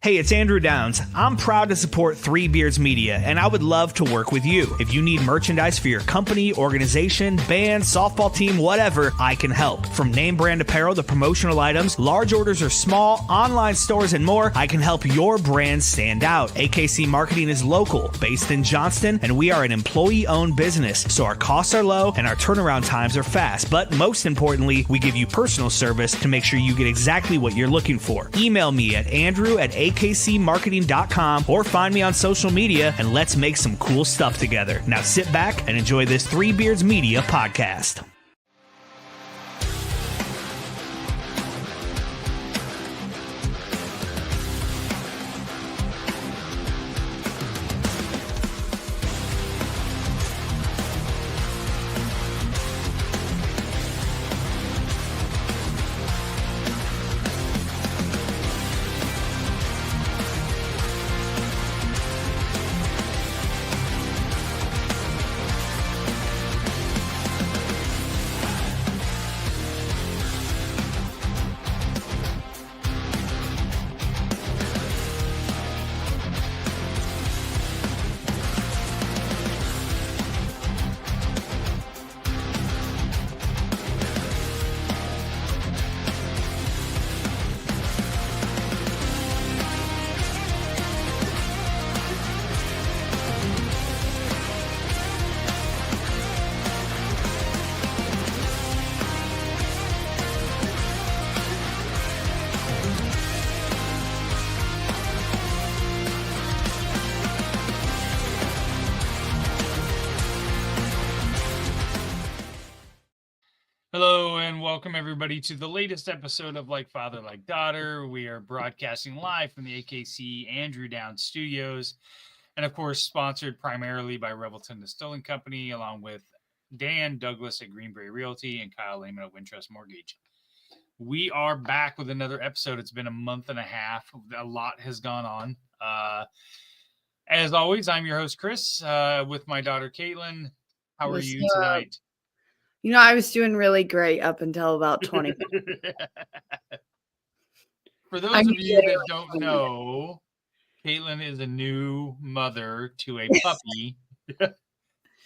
Hey, it's Andrew Downs. I'm proud to support Three Beards Media, and I would love to work with you. If you need merchandise for your company, organization, band, softball team, whatever, I can help. From name brand apparel to promotional items, large orders or small, online stores, and more, I can help your brand stand out. AKC Marketing is local, based in Johnston, and we are an employee-owned business, so our costs are low and our turnaround times are fast. But most importantly, we give you personal service to make sure you get exactly what you're looking for. Email me at andrew@akcmarketing.com or find me on social media and let's make some cool stuff together. Now sit back and enjoy this Three Beards Media podcast. Hello and welcome everybody to the latest episode of Like Father, Like Daughter. We are broadcasting live from the AKC Andrew Downs Studios, and of course sponsored primarily by Revelton Distilling Company, along with Dan Douglas at Greenberry Realty and Kyle Lehman at Wintrust Mortgage. We are back with another episode. It's been a month and a half. A lot has gone on. As always, I'm your host, Chris, with my daughter, Caitlin. How are you tonight? You know, I was doing really great up until about 20 minutes. For those of you that don't know, Caitlin is a new mother to a puppy.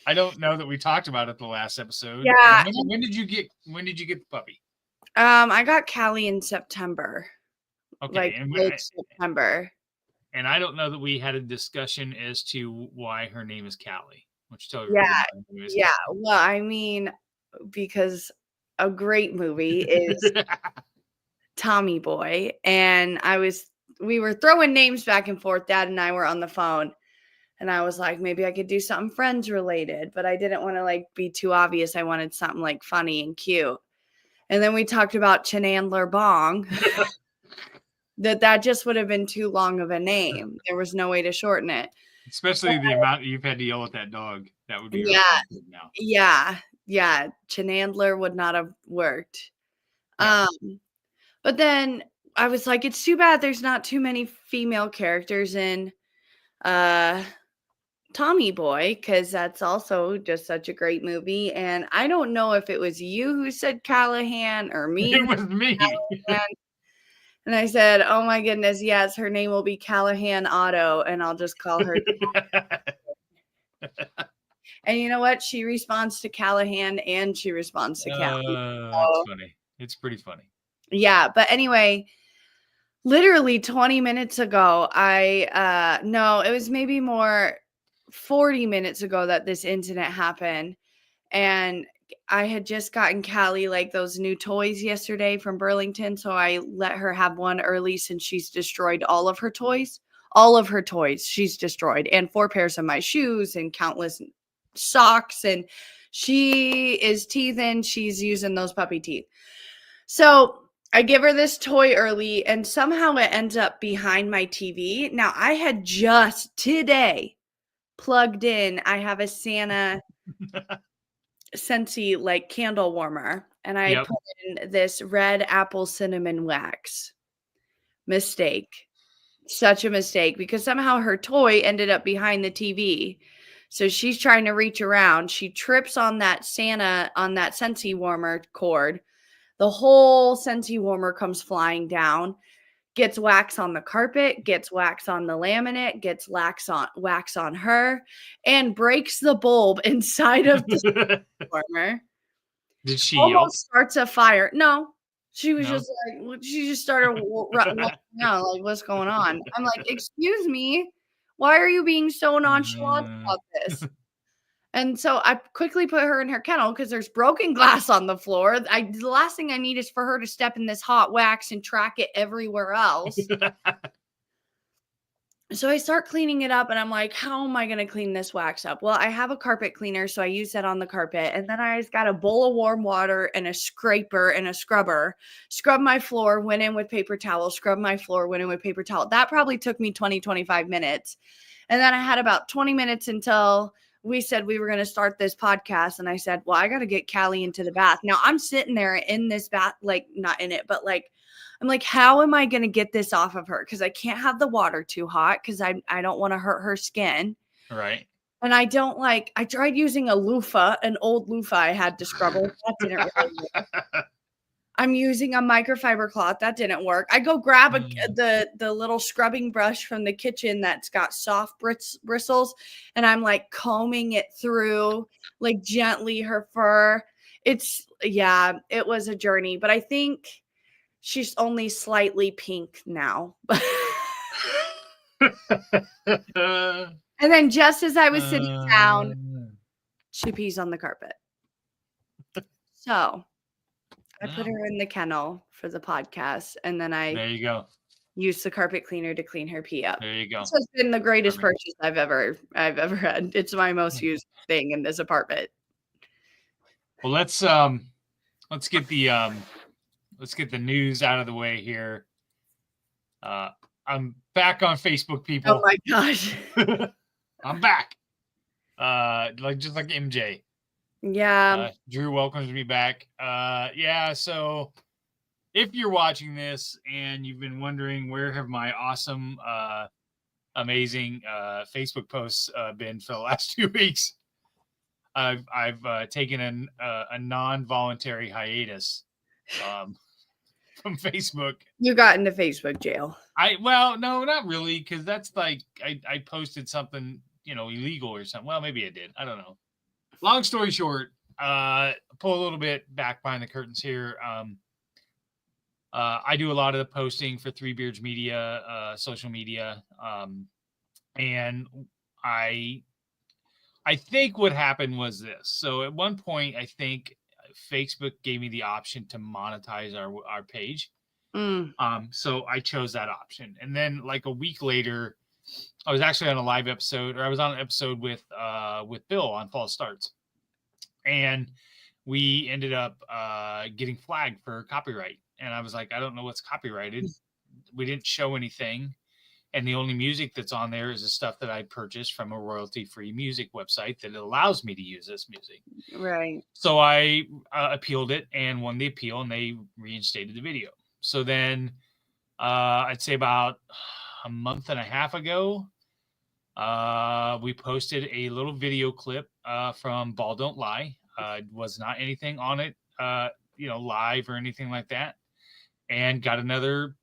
I don't know that we talked about it the last episode. Yeah. When did you get the puppy? I got Callie in September. Okay. Late September. And I don't know that we had a discussion as to why her name is Callie. Why don't you tell everybody? Yeah. Well, I mean, because a great movie is Tommy Boy, and we were throwing names back and forth. Dad and I were on the phone, and I was like, maybe I could do something Friends related, but I didn't want to be too obvious. I wanted something funny and cute. And then we talked about Chenandler Bong. that just would have been too long of a name. There was no way to shorten it. Especially the amount you've had to yell at that dog. That would be now. Yeah, Chenandler would not have worked. Yeah. But then I was like, it's too bad there's not too many female characters in Tommy Boy, because that's also just such a great movie. And I don't know if it was you who said Callahan or me. It was me. And I said, oh my goodness, yes, her name will be Callahan Otto, and I'll just call her. And you know what? She responds to Callahan and she responds to Callahan. That's funny. It's pretty funny. Yeah. But anyway, literally 20 minutes ago, no, it was maybe more 40 minutes ago that this incident happened. And I had just gotten Callie those new toys yesterday from Burlington. So I let her have one early since she's destroyed all of her toys. All of her toys she's destroyed, and 4 pairs of my shoes and countless socks, and she is teething. She's using those puppy teeth. So I give her this toy early, and somehow it ends up behind my TV. Now, I had just today plugged in. I have a Santa Scentsy candle warmer, and I put in this red apple cinnamon wax. Mistake. Such a mistake, because somehow her toy ended up behind the TV. So she's trying to reach around. She trips on that Scentsy warmer cord. The whole Scentsy warmer comes flying down. gets wax on the carpet, gets wax on the laminate, gets wax on her, and breaks the bulb inside of the transformer. Did she yelp? Almost starts a fire. No, she was No? just like, she just started walking around like, what's going on? I'm like, excuse me, why are you being so nonchalant about this? And so I quickly put her in her kennel because there's broken glass on the floor. The last thing I need is for her to step in this hot wax and track it everywhere else. So I start cleaning it up and I'm like, how am I going to clean this wax up? Well, I have a carpet cleaner, so I use that on the carpet. And then I just got a bowl of warm water and a scraper and a scrubber, scrub my floor, went in with paper towel, scrub my floor, went in with paper towel. That probably took me 25 minutes. And then I had about 20 minutes until we said we were going to start this podcast. And I said, well, I got to get Callie into the bath. Now I'm sitting there in this bath, like not in it, but like, I'm like, how am I going to get this off of her? Because I can't have the water too hot because I don't want to hurt her skin. Right. And I tried using a loofah, an old loofah I had to scrub her. That didn't really work. I'm using a microfiber cloth. That didn't work. I go grab the little scrubbing brush from the kitchen that's got soft bristles. And I'm like combing it through like gently her fur. It was a journey, but I think she's only slightly pink now. And then just as I was sitting down, she pees on the carpet. So I put her in the kennel for the podcast, and then there you go. Used the carpet cleaner to clean her pee up. There you go. This has been the greatest purchase I've ever had. It's my most used thing in this apartment. Well, let's get the news out of the way here. I'm back on Facebook, people. Oh my gosh. I'm back. Just like MJ. Yeah. Drew welcomes me back. So if you're watching this and you've been wondering where have my awesome, amazing Facebook posts been for the last 2 weeks, I've taken a non-voluntary hiatus from Facebook. You got into Facebook jail. No, not really, because that's like I posted something, illegal or something. Well, maybe I did. I don't know. Long story short, pull a little bit back behind the curtains here. I do a lot of the posting for Three Beards Media, social media, and I think what happened was this. So at one point, I think Facebook gave me the option to monetize our page. So I chose that option. And then like a week later, I was actually on a live episode, or I was on an episode with Bill on False Starts. And we ended up getting flagged for copyright. And I was like, I don't know what's copyrighted. We didn't show anything. And the only music that's on there is the stuff that I purchased from a royalty-free music website that allows me to use this music. Right. So I appealed it and won the appeal, and they reinstated the video. So then I'd say about a month and a half ago, we posted a little video clip from Ball Don't Lie. Was not anything on it, live or anything like that. And got another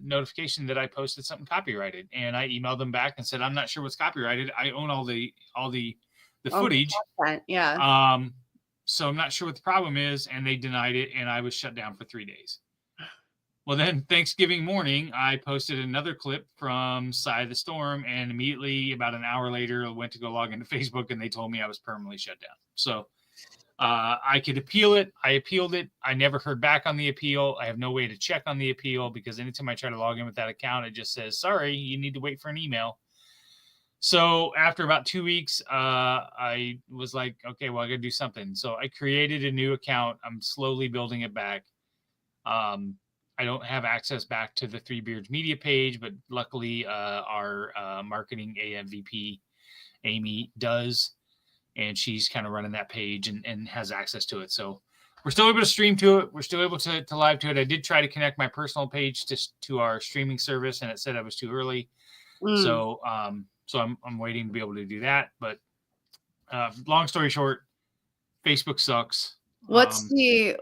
notification that I posted something copyrighted, and I emailed them back and said, I'm not sure what's copyrighted. I own all the footage. Yeah. So I'm not sure what the problem is. And they denied it, and I was shut down for 3 days. Well, then Thanksgiving morning, I posted another clip from Side of the Storm, and immediately about an hour later, I went to go log into Facebook, and they told me I was permanently shut down. So I could appeal it. I appealed it. I never heard back on the appeal. I have no way to check on the appeal because anytime I try to log in with that account, it just says, sorry, you need to wait for an email. So after about 2 weeks, I was like, okay, well, I got to do something. So I created a new account. I'm slowly building it back. I don't have access back to the Three Beards Media page, but luckily our marketing AMVP, Amy, does. And she's kind of running that page and has access to it. So we're still able to stream to it. We're still able to live to it. I did try to connect my personal page to our streaming service, and it said I was too early. So I'm waiting to be able to do that. But long story short, Facebook sucks. What's the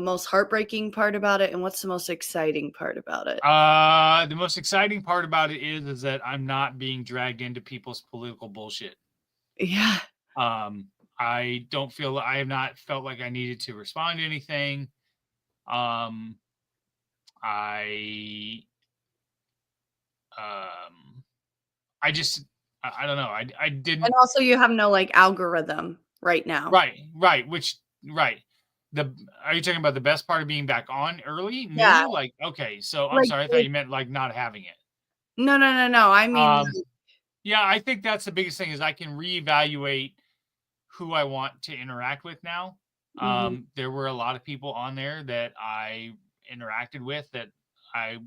most heartbreaking part about it, and what's the most exciting part about it? The most exciting part about it is that I'm not being dragged into people's political bullshit. Yeah. I have not felt like I needed to respond to anything. I don't know. I didn't. And also you have no like algorithm right now. Right. Are you talking about the best part of being back on early? New? Yeah. Like, okay. So I'm sorry. I thought you meant like not having it. No. I mean, yeah, I think that's the biggest thing is I can reevaluate who I want to interact with now. There were a lot of people on there that I interacted with that I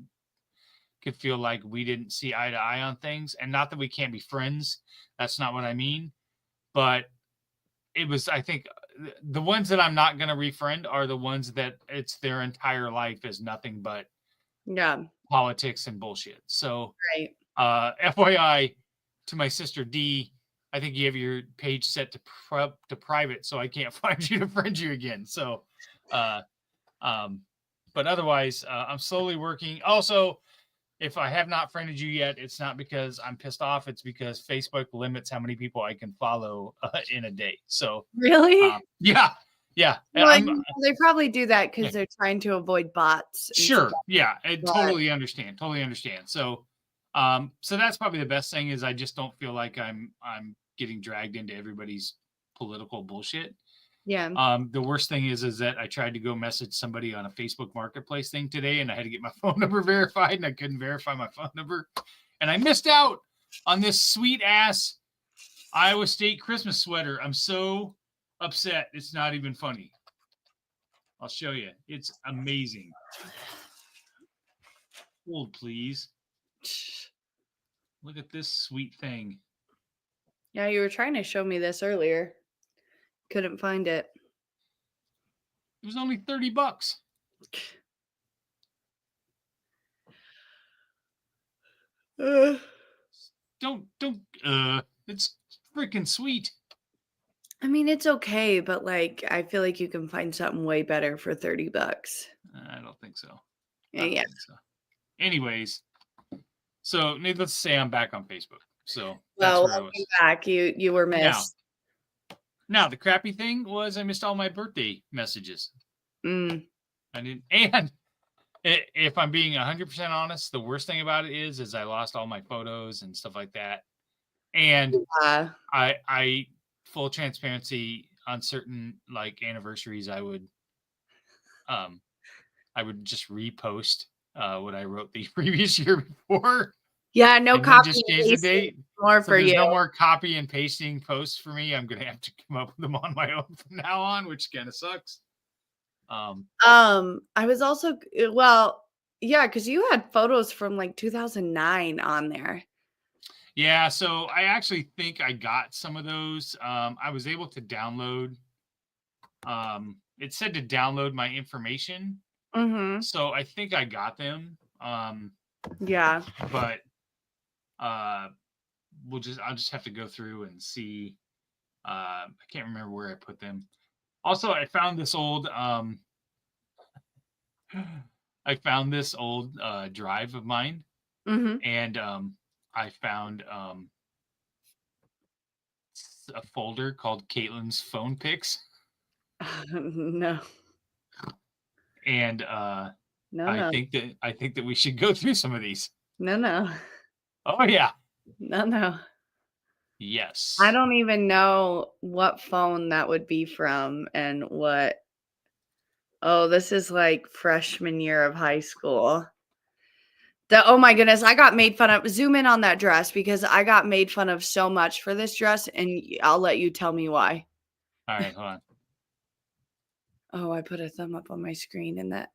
could feel like we didn't see eye to eye on things, and not that we can't be friends. That's not what I mean. But it was, I think, the ones that I'm not going to refriend are the ones that it's their entire life is nothing but politics and bullshit. So, right. FYI to my sister D, I think you have your page set to private, so I can't find you to friend you again. So, but otherwise, I'm slowly working. Also, if I have not friended you yet, it's not because I'm pissed off. It's because Facebook limits how many people I can follow in a day. So really, yeah. Well, they probably do that because they're trying to avoid bots. Sure. Yeah, I totally understand. So, so that's probably the best thing is I just don't feel like I'm getting dragged into everybody's political bullshit. Yeah. The worst thing is that I tried to go message somebody on a Facebook Marketplace thing today, and I had to get my phone number verified, and I couldn't verify my phone number, and I missed out on this sweet ass Iowa State Christmas sweater. I'm so upset. It's not even funny. I'll show you. It's amazing. Hold, please. Look at this sweet thing. Yeah, you were trying to show me this earlier. Couldn't find it. It was only $30. Don't. It's freaking sweet. I mean, it's okay, but like, I feel like you can find something way better for $30. I don't think so. Yeah. Anyways, so needless to say, I'm back on Facebook. So that's where I was. Back. You were missed. Now the crappy thing was I missed all my birthday messages. I didn't, and if I'm being 100% honest, the worst thing about it is I lost all my photos and stuff like that. And I full transparency on certain like anniversaries, I would just repost what I wrote the previous year before. Yeah, no copy. Just change the date. More for you. No more copy and pasting posts for me. I'm gonna have to come up with them on my own from now on, which kind of sucks. I was also because you had photos from like 2009 on there. Yeah, so I actually think I got some of those. I was able to download. It said to download my information. So I think I got them. Yeah. But I'll just have to go through and see. I can't remember where I put them. Also, I found this old drive of mine, and I found a folder called Caitlin's phone pics. No. And I think that we should go through some of these. No. Oh yeah. No. Yes. I don't even know what phone that would be from and what. Oh, this is like freshman year of high school. Oh my goodness, I got made fun of. Zoom in on that dress because I got made fun of so much for this dress, and I'll let you tell me why. All right, hold on. Oh, I put a thumb up on my screen and that.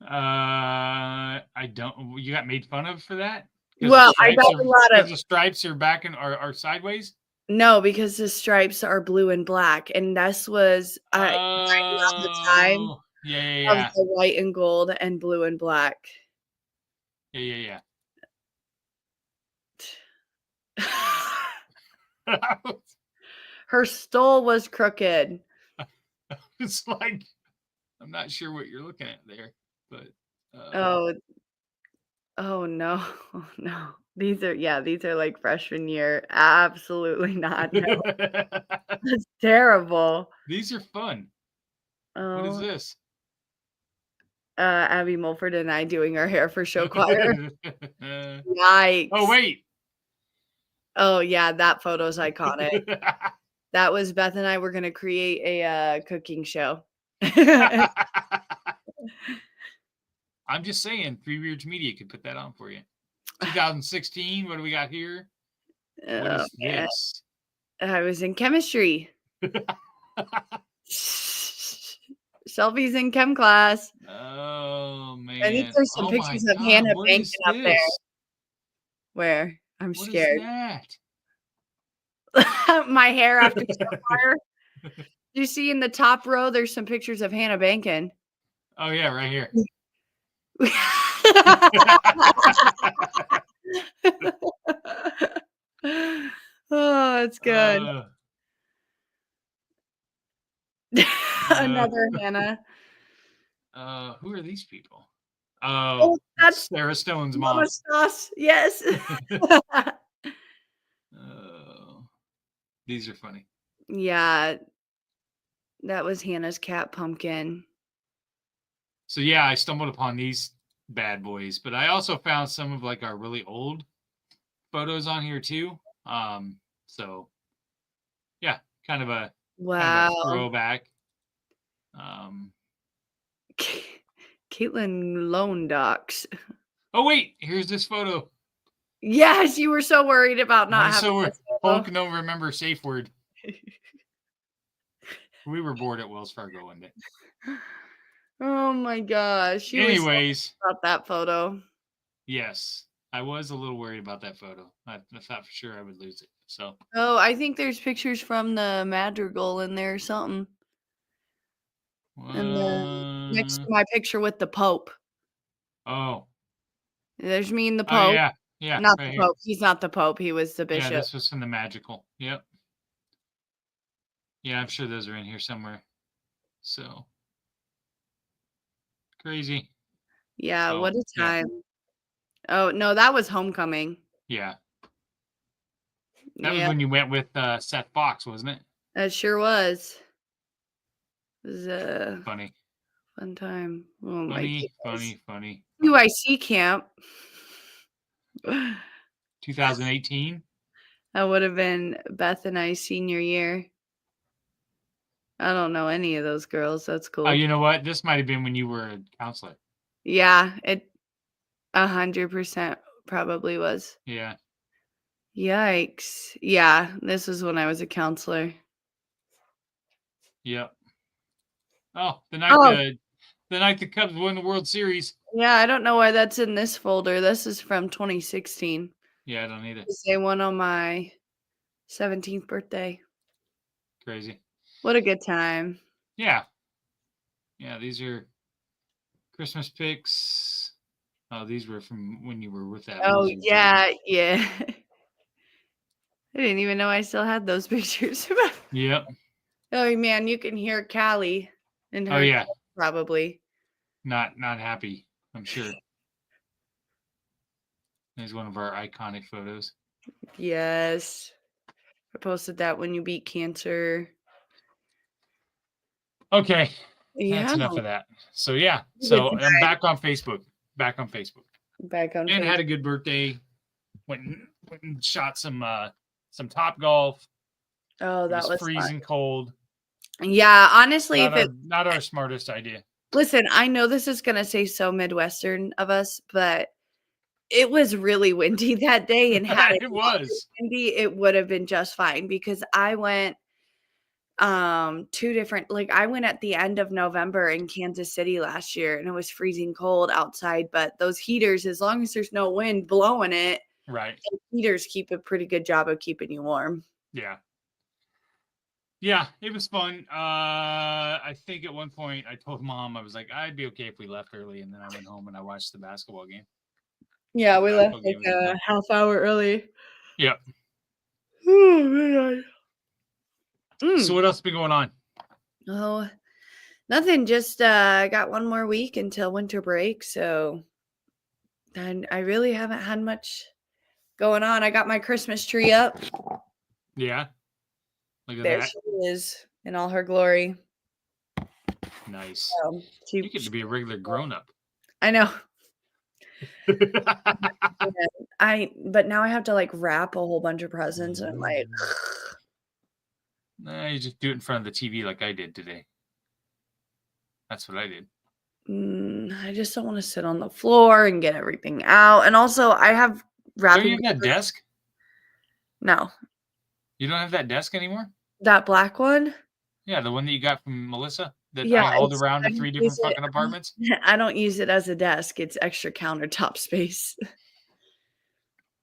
I don't. You got made fun of for that? Well, I got a lot of the stripes are back and are sideways. No, because the stripes are blue and black, and this was around the time of the white and gold and blue and black. Yeah. Her stole was crooked. It's like, I'm not sure what you're looking at there, but Oh, oh no, no. These are like freshman year. Absolutely not. No, that's terrible. these are fun. What is Oh, this? Abby Mulford and I doing our hair for show choir. Yikes. Oh, wait. Oh yeah, that photo's iconic. That was Beth and I were gonna create a cooking show. I'm just saying, Three Beards Media could put that on for you. 2016, what do we got here? What Oh, is man. this? I was in chemistry. Selfies in chem class. Oh, man. I think there's some Oh, pictures my of God, Hannah what Bankin is up there. this? Where? I'm What is scared. that? My hair after fire. You see in the top row, there's some pictures of Hannah Bankin. Oh, yeah, right here. Oh, it's good. Another Hannah. Who are these people? Oh, that's Sarah Stone's Mama mom. Sauce. Yes. These are funny. Yeah. That was Hannah's cat Pumpkin. So yeah, I stumbled upon these bad boys, but I also found some of like our really old photos on here too. So yeah, kind of a throwback. Caitlin Lone Docs. Oh wait, here's this photo. Yes, you were so worried about not having So this photo. Hulk don't remember safe word. We were bored at Wells Fargo one day. Oh my gosh. Anyways, about that photo. Yes, I was a little worried about that photo. I thought for sure I would lose it. So. Oh, I think there's pictures from the Madrigal in there or something. And then next to my picture with the Pope. Oh. There's me and the Oh, Pope. yeah. Yeah. Not right the here. Pope. He's not the Pope. He was the bishop. Yeah, this was from the Magical. Yep. Yeah, I'm sure those are in here somewhere. So. Crazy. Yeah, what a time. Yeah. Oh, no, that was Homecoming. Yeah. That was when you went with Seth Fox, wasn't it? It sure was. It was a funny. Fun time. Oh funny, my funny. UIC camp. 2018. That would have been Beth and I's senior year. I don't know any of those girls. That's cool. Oh, you know what? This might have been when you were a counselor. Yeah, it 100% probably was. Yeah. Yikes. Yeah, this was when I was a counselor. Yep. Oh, the night the Cubs won the World Series. Yeah, I don't know why that's in this folder. This is from 2016. Yeah, I don't either. They won on my 17th birthday. Crazy. What a good time. Yeah. Yeah, these are Christmas pics. Oh, these were from when you were with that. Oh, yeah, yeah. I didn't even know I still had those pictures. Yep. Oh, man, you can hear Callie in her probably. Not happy, I'm sure. There's one of our iconic photos. Yes. I posted that when you beat cancer. Okay. Yeah. That's enough of that. So yeah. So I'm back on Facebook. And had a good birthday. Went and shot some Top Golf. Oh, that was freezing cold. Yeah, honestly, not our smartest idea. Listen, I know this is gonna say so Midwestern of us, but it was really windy that day, and had it was windy, it would have been just fine because I went 2 different, like I went at the end of November in Kansas City last year, and it was freezing cold outside, but those heaters, as long as there's no wind blowing it, right, heaters keep a pretty good job of keeping you warm. Yeah, it was fun. I think at one point I told Mom, I was like, I'd be okay if we left early, and then I went home and I watched the basketball game. Yeah, we left like a half hour early. Yep. Oh man. So what else has been going on? Oh, nothing. Just got one more week until winter break, so then I really haven't had much going on. I got my Christmas tree up. Yeah. Look at There that. she is in all her glory. Nice. She, You get to be a regular grown-up. I know. But now I have to like wrap a whole bunch of presents, and I'm like, Nah, you just do it in front of the TV like I did today. That's what I did. I just don't want to sit on the floor and get everything out. And also, I have Don't you wrapping. have that desk? No, You don't have that desk anymore? that black one. Yeah, the one that you got from Melissa that Yeah, I hauled it's- around to I 3 use different it- fucking apartments. I don't use it as a desk. It's extra countertop space.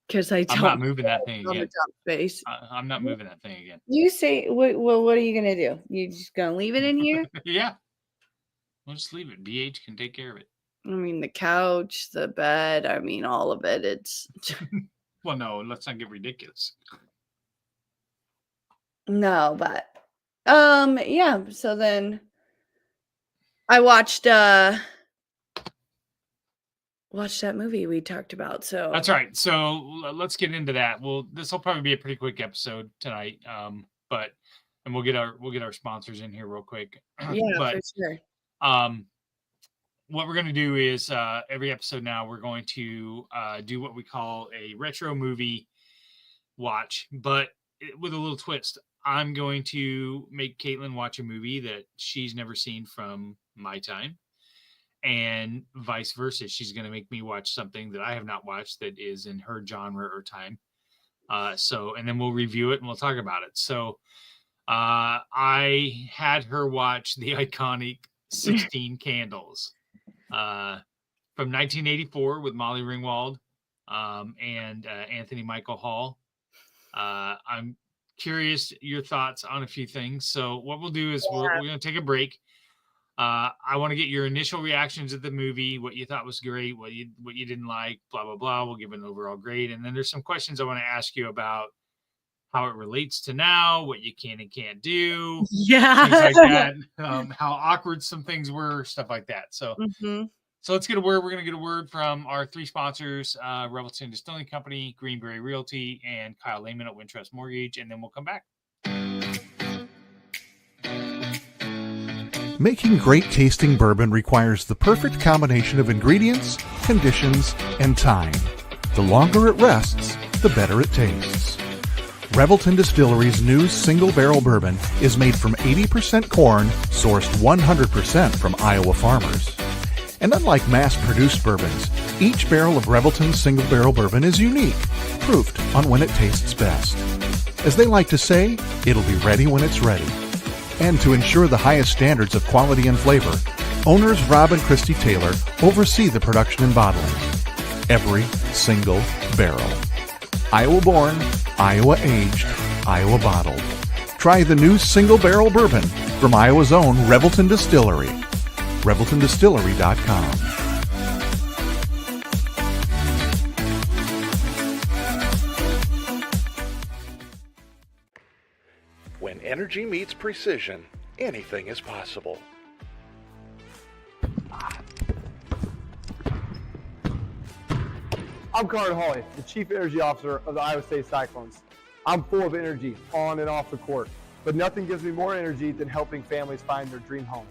Because I I'm don't not moving that thing again. countertop space. I'm not moving that thing again. You say, what are you gonna do? You just gonna leave it in here? Yeah. We'll just leave it. BH can take care of it. I mean, the couch, the bed. I mean, all of it. It's Well, no, let's not get ridiculous. no, but yeah. So then I watched that movie we talked about. So That's right. So let's get into that. Well, this will probably be a pretty quick episode tonight. But we'll get our sponsors in here real quick. yeah, but for sure. what we're going to do is every episode now we're going to do what we call a retro movie watch, but with a little twist. I'm going to make Caitlin watch a movie that she's never seen from my time, and vice versa. She's going to make me watch something that I have not watched that is in her genre or time. And then we'll review it and we'll talk about it. So I had her watch the iconic 16 Candles from 1984 with Molly Ringwald and Anthony Michael Hall. I'm curious your thoughts on a few things. So what we'll do is we're going to take a break. I want to get your initial reactions at the movie, what you thought was great, what you didn't like, blah, blah, blah. We'll give it an overall grade. And then there's some questions I want to ask you about how it relates to now, what you can and can't do, Yeah. things like that, how awkward some things were, stuff like that. So, So let's get a word. We're going to get a word from our 3 sponsors, Revelton Distilling Company, Green Beret Realty, and Kyle Lehman at Wintrust Mortgage, and then we'll come back. Making great tasting bourbon requires the perfect combination of ingredients, conditions, and time. The longer it rests, the better it tastes. Revelton Distillery's new single barrel bourbon is made from 80% corn, sourced 100% from Iowa farmers. And unlike mass-produced bourbons, each barrel of Revelton's single barrel bourbon is unique, proofed on when it tastes best. As they like to say, it'll be ready when it's ready. And to ensure the highest standards of quality and flavor, owners Rob and Christy Taylor oversee the production and bottling. Every single barrel. Iowa-born, Iowa-aged, Iowa-bottled. Try the new single barrel bourbon from Iowa's own Revelton Distillery. ReveltonDistillery.com. When energy meets precision, anything is possible. I'm Carter Hawley, the Chief Energy Officer of the Iowa State Cyclones. I'm full of energy on and off the court, but nothing gives me more energy than helping families find their dream home.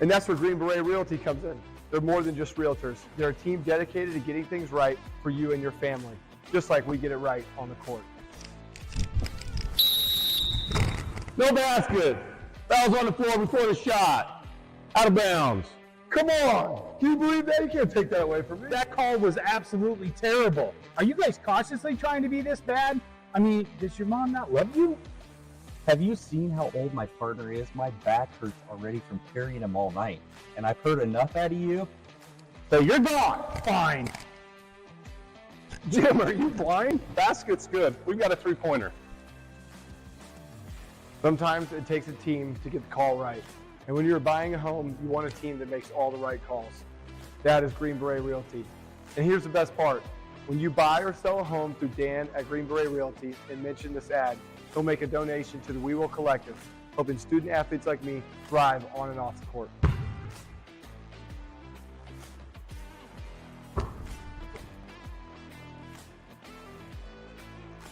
And that's where Green Beret Realty comes in. They're more than just realtors. They're a team dedicated to getting things right for you and your family, just like we get it right on the court. No basket. Fouls on the floor before the shot. Out of bounds. Come on! Can you believe that? You can't take that away from me. That call was absolutely terrible. Are you guys cautiously trying to be this bad? I mean, does your mom not love you? Have you seen how old my partner is? My back hurts already from carrying him all night. And I've heard enough out of you. So you're gone. Fine. Jim, are you blind? Basket's good. We've got a three-pointer. Sometimes it takes a team to get the call right. And when you're buying a home, you want a team that makes all the right calls. That is Green Beret Realty. And here's the best part. When you buy or sell a home through Dan at Green Beret Realty and mention this ad, he'll make a donation to the We Will Collective, helping student athletes like me thrive on and off the court.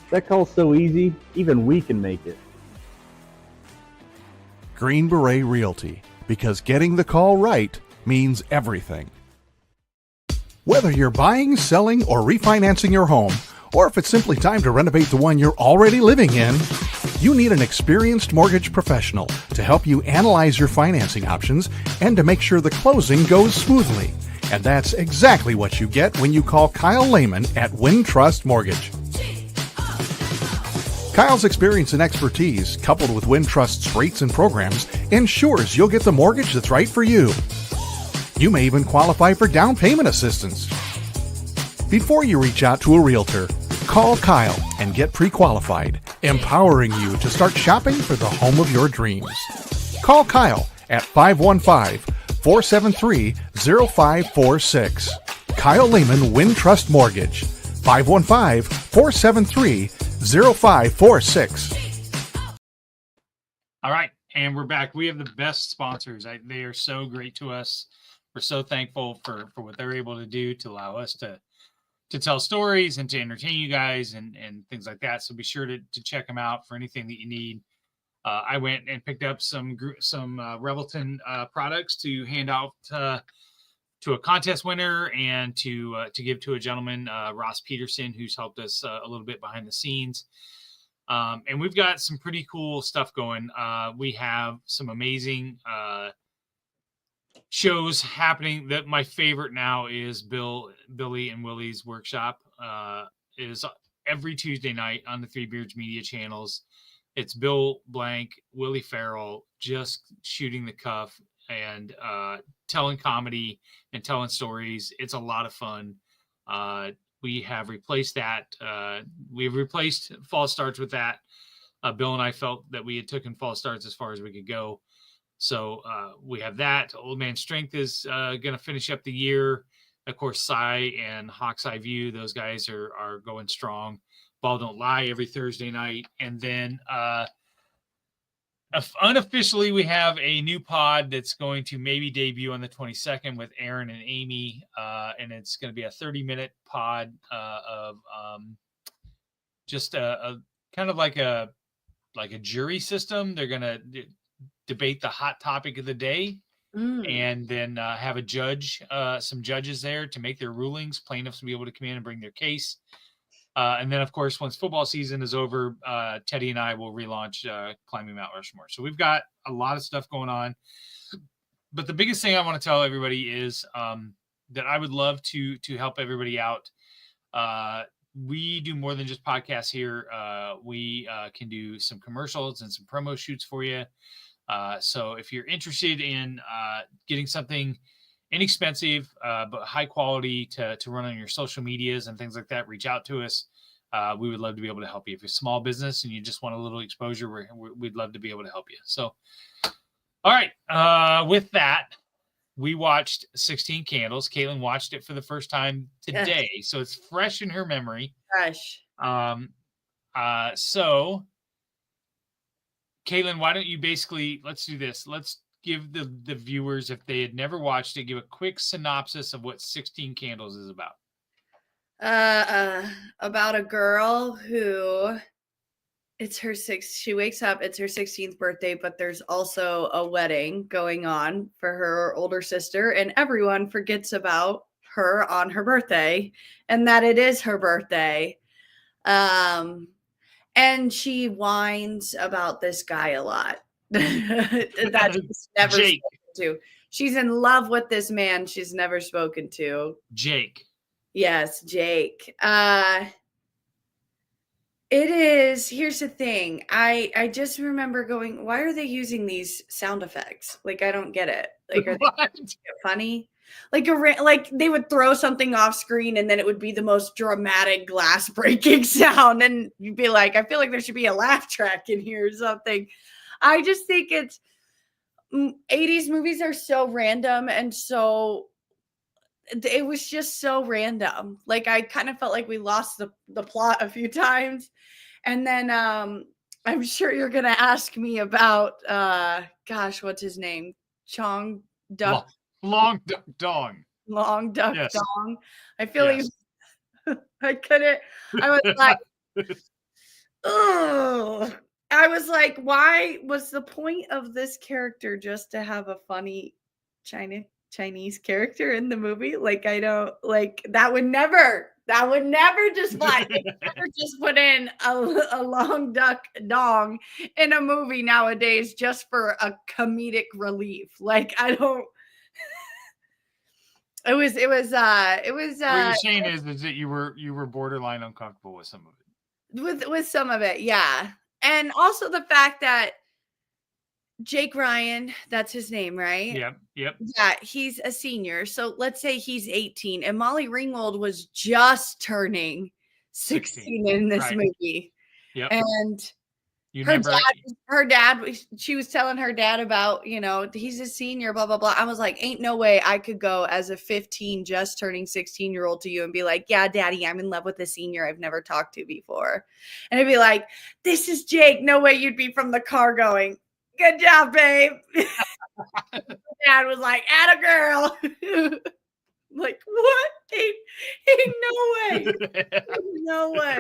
That call's so easy, even we can make it. Green Beret Realty, because getting the call right means everything. Whether you're buying, selling, or refinancing your home, or if it's simply time to renovate the one you're already living in, you need an experienced mortgage professional to help you analyze your financing options and to make sure the closing goes smoothly. And that's exactly what you get when you call Kyle Lehman at Wintrust Mortgage. Kyle's experience and expertise, coupled with Wintrust's rates and programs, ensures you'll get the mortgage that's right for you. You may even qualify for down payment assistance. Before you reach out to a realtor, call Kyle and get pre-qualified, empowering you to start shopping for the home of your dreams. Call Kyle at 515-473-0546. Kyle Lehman, Wintrust Mortgage, 515-473-0546. All right, and we're back. We have the best sponsors. They are so great to us. We're so thankful for what they're able to do to allow us to tell stories and to entertain you guys and things like that. So be sure to check them out for anything that you need. I went and picked up some Revelton products to hand out to a contest winner and to give to a gentleman, Ross Peterson, who's helped us a little bit behind the scenes. And we've got some pretty cool stuff going. We have some amazing shows happening. That my favorite now is Billy and Willie's Workshop. Is every Tuesday night on the Three Beards Media channels. It's Bill Blank, Willie Farrell, just shooting the cuff and telling comedy and telling stories. It's a lot of fun. We have replaced that. We've replaced false starts with that. Bill and I felt that we had taken false starts as far as we could go. So we have that. Old Man Strength is going to finish up the year. Of course, Cy and Hawk's Eye View, those guys are going strong. Ball Don't Lie every Thursday night. And then unofficially, we have a new pod that's going to maybe debut on the 22nd with Aaron and Amy. And it's going to be a 30-minute pod of just a kind of like a jury system. They're going to debate the hot topic of the day and then have some judges there to make their rulings. Plaintiffs will be able to come in and bring their case. And then, of course, once football season is over, Teddy and I will relaunch Climbing Mount Rushmore. So we've got a lot of stuff going on. But the biggest thing I want to tell everybody is that I would love to help everybody out. We do more than just podcasts here. We can do some commercials and some promo shoots for you. So if you're interested in getting something inexpensive but high quality to run on your social medias and things like that, reach out to us. We would love to be able to help you. If you're a small business and you just want a little exposure, we'd love to be able to help you. So, all right. With that, we watched 16 Candles. Caitlin watched it for the first time today, so it's fresh in her memory. Fresh. So, Caitlin, why don't you let's do this. Let's give the viewers, if they had never watched it, give a quick synopsis of what 16 Candles is about. About a girl who she wakes up, it's her 16th birthday, but there's also a wedding going on for her older sister, and everyone forgets about her on her birthday and that it is her birthday. And she whines about this guy a lot. That she's never Jake. spoken to. She's in love with this man she's never spoken to. Jake. Yes, Jake. It is. Here's the thing. I just remember going, why are they using these sound effects? Like, I don't get it. Like, are they funny? Like they would throw something off screen and then it would be the most dramatic glass breaking sound. And you'd be like, I feel like there should be a laugh track in here or something. I just think 80s movies are so random and so it was just so random. Like I kind of felt like we lost the plot a few times. And then I'm sure you're gonna ask me about gosh, what's his name? Chong Duck Long Duck Dong. Long Duck Yes. Dong. I feel Yes. like I couldn't. I was like, oh. I was like, why was the point of this character just to have a funny Chinese character in the movie? Like, I don't like that would never just fly. They would never just put in a long duck dong in a movie nowadays just for a comedic relief. Like, I don't. It was. What you're saying is that you were borderline uncomfortable with some of it. With some of it, yeah. And also the fact that Jake Ryan, that's his name, right? Yep. Yeah, he's a senior. So let's say he's 18 and Molly Ringwald was just turning 16 in this right. movie. Yep. And You her dad, she was telling her dad about, you know, he's a senior, blah, blah, blah. I was like, ain't no way I could go as a 15, just turning 16-year-old to you and be like, yeah, daddy, I'm in love with a senior I've never talked to before. And I'd be like, this is Jake. No way you'd be from the car going, good job, babe. Dad was like, atta girl. Like, what? Ain't no way. No way.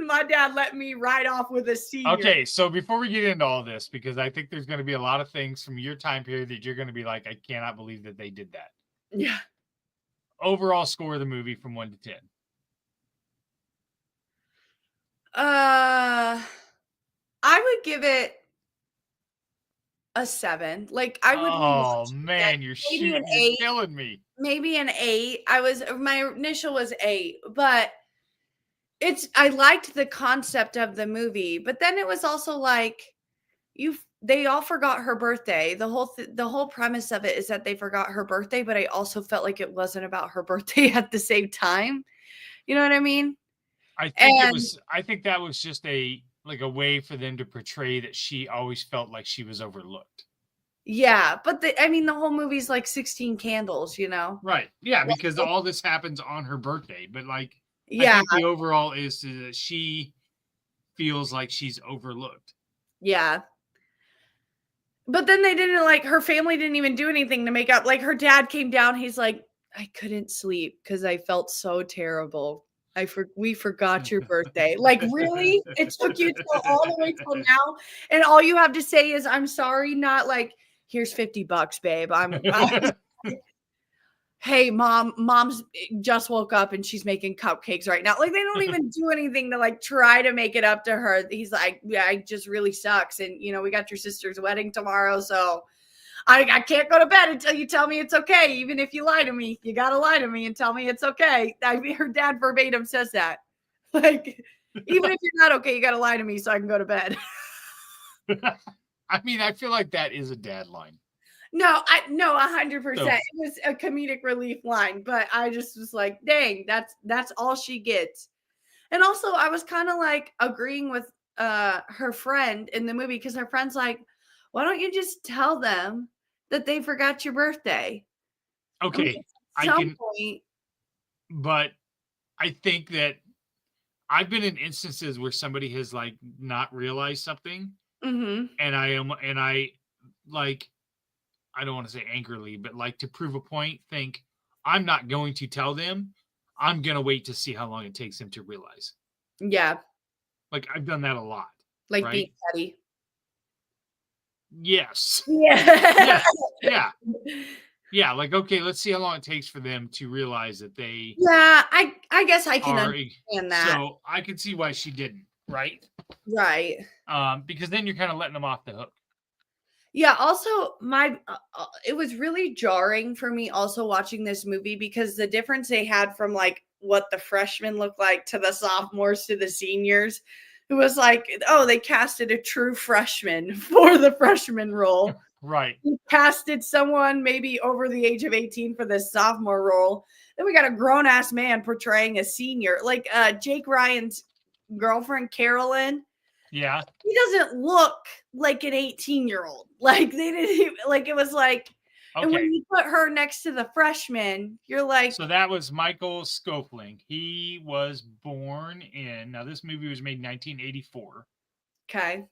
My dad let me ride off with a senior. Okay, so before we get into all this, because I think there's going to be a lot of things from your time period that you're going to be like, I cannot believe that they did that. Yeah. Overall score of the movie from 1 to 10. I would give it a 7. Like I would. Oh man, you're killing me. Maybe an 8. My initial was 8, but I liked the concept of the movie, but then it was also like they all forgot her birthday. The whole premise of it is that they forgot her birthday, but I also felt like it wasn't about her birthday at the same time. You know what I mean? I think that was just a way for them to portray that she always felt like she was overlooked. Yeah, but the whole movie's like 16 Candles, you know? Right. Yeah, because all this happens on her birthday, but yeah, I think the overall is that she feels like she's overlooked. Yeah. But then they didn't her family didn't even do anything to make up. Like her dad came down, he's like, I couldn't sleep because I felt so terrible. We forgot your birthday. Like, really? It took you all the way till now, and all you have to say is, I'm sorry, not like, here's $50, babe. Hey, mom's just woke up and she's making cupcakes right now. Like, they don't even do anything to try to make it up to her. He's like, yeah, it just really sucks. And, we got your sister's wedding tomorrow. So I can't go to bed until you tell me it's okay. Even if you lie to me, you got to lie to me and tell me it's okay. Her dad verbatim says that. Like, even if you're not okay, you got to lie to me so I can go to bed. I feel like that is a dad line. No, 100%. It was a comedic relief line, but I just was like, dang, that's all she gets. And also I was kind of agreeing with her friend in the movie, because her friend's like, why don't you just tell them that they forgot your birthday? Okay. At some point. But I think that I've been in instances where somebody has not realized something. Mm-hmm. And I don't want to say angrily, but to prove a point, think I'm not going to tell them. I'm going to wait to see how long it takes them to realize. Yeah. I've done that a lot. Like being petty. Yes. Yeah. Yeah. Yeah. Okay, let's see how long it takes for them to realize that they. Yeah. I guess I can understand that. So I can see why she didn't. Right. Right. Because then you're kind of letting them off the hook. Yeah. Also, it was really jarring for me also watching this movie, because the difference they had from what the freshmen looked like to the sophomores to the seniors, it was they casted a true freshman for the freshman role. Right. We casted someone maybe over the age of 18 for the sophomore role. Then we got a grown ass man portraying a senior, Jake Ryan's girlfriend, Carolyn. Yeah. He doesn't look like an 18-year-old. They didn't it was And when Okay. you put her next to the freshman, you're like, So that was Michael Scopling. He was born in, now this movie was made in 1984. okay.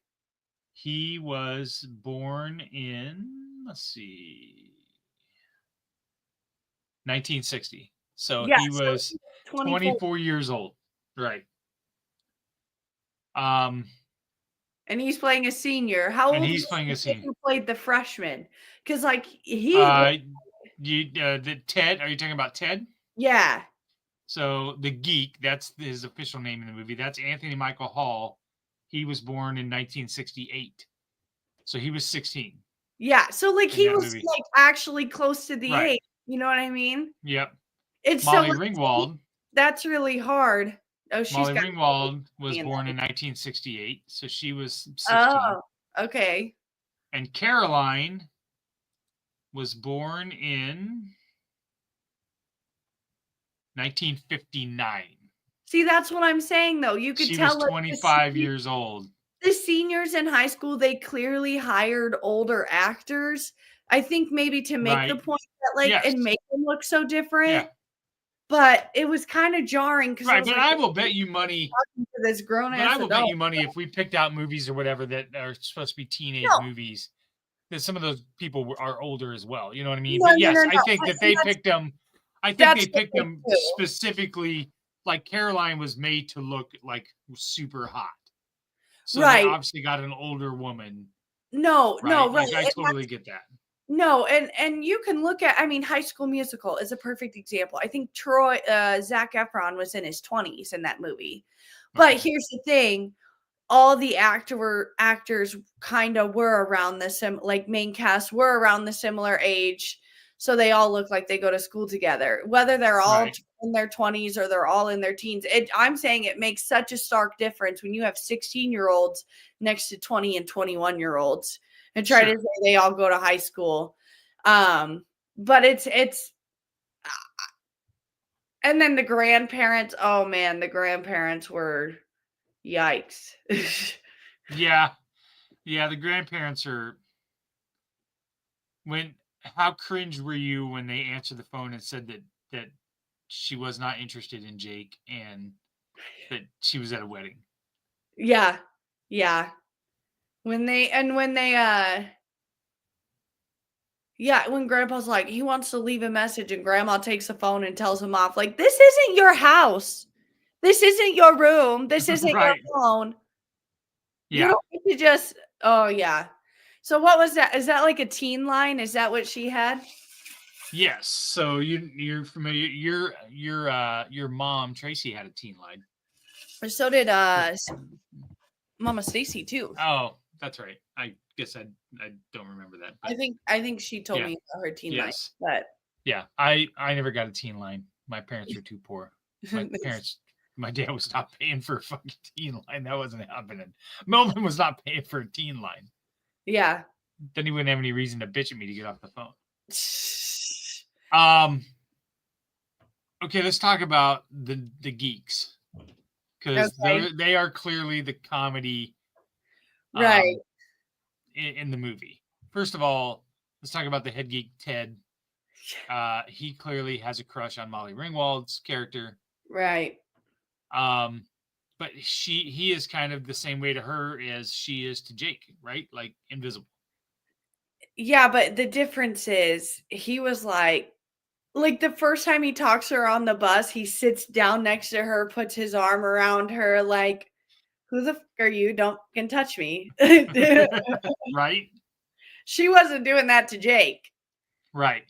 He was born in, let's see, 1960. So Yeah, he so was he's 24. 24 years old. Right. And he's playing a senior. How And old he's was playing the a kid senior. who played the freshman? Because like The Ted, are you talking about Ted? yeah. So the geek, that's his official name in the movie. That's Anthony Michael Hall. He was born in 1968. So he was 16. Yeah. So like In he that was movie. like actually close to the Right. age. You know what I mean? Yep. It's Molly so Ringwald. that's really hard. Oh, she's Molly got Ringwald was in born that. in 1968. So she was 16. Oh, okay. And Caroline was born in 1959. See, that's what I'm saying though. You could She tell was like, 25 years old. the seniors in high school, they clearly hired older actors. I think maybe to make the Right. point that like Yes. and make them look so different. Yeah. But it was kind of jarring because Right, but I will bet you money. to this grown But ass I will bet adult. you money if we picked out movies or whatever that are supposed to be teenage No. movies, that some of those people are older as well. You know what I mean? No, But no, yes, no, I no. think I that think they that's- picked them. I think that's they what picked they them do. specifically. Like Caroline was made to look like super hot, so Right. they obviously got an older woman. No, no, right. Like, I And totally get that. no, and you can look at, I mean, High School Musical is a perfect example. I think Zac Efron was in his 20s in that movie. But Okay. here's the thing. All the actors kind of were around the like main cast were around the similar age. So they all look like they go to school together, whether they're all Right. in their 20s or they're all in their teens. I'm saying it makes such a stark difference when you have 16-year-olds next to 20 and 21-year-olds and try to Sure. say they all go to high school. But it's and then the grandparents, oh man, the grandparents were yikes. Yeah, the grandparents are. How cringe were you when they answered the phone and said that she was not interested in Jake and that she was at a wedding? Yeah. When grandpa's like, he wants to leave a message and grandma takes the phone and tells him off. Like, this isn't your house. This isn't your room. This isn't Right. your phone. You Yeah, don't need to just, oh yeah. So what was that? Is that like a teen line? Is that what she had? yes. So you're familiar. Your mom Tracy had a teen line. Or so did Mama Stacy too. Oh, that's right. I guess I don't remember that. But I think she told Yeah. me about her teen line. yes, But yeah. I never got a teen line. My parents were too poor. My dad was not paying for a fucking teen line. That wasn't happening. Melvin was not paying for a teen line. yeah. Then he wouldn't have any reason to bitch at me to get off the phone. Okay, let's talk about the geeks, because Okay. they are clearly the comedy, Right. in the movie. First of all, let's talk about the head geek Ted. He clearly has a crush on Molly Ringwald's character. Right. But he is kind of the same way to her as she is to Jake, right? Like invisible. Yeah, but the difference is he was like the first time he talks to her on the bus, he sits down next to her, puts his arm around her, like, who the fuck are you? Don't can touch me. Right? She wasn't doing that to Jake. Right.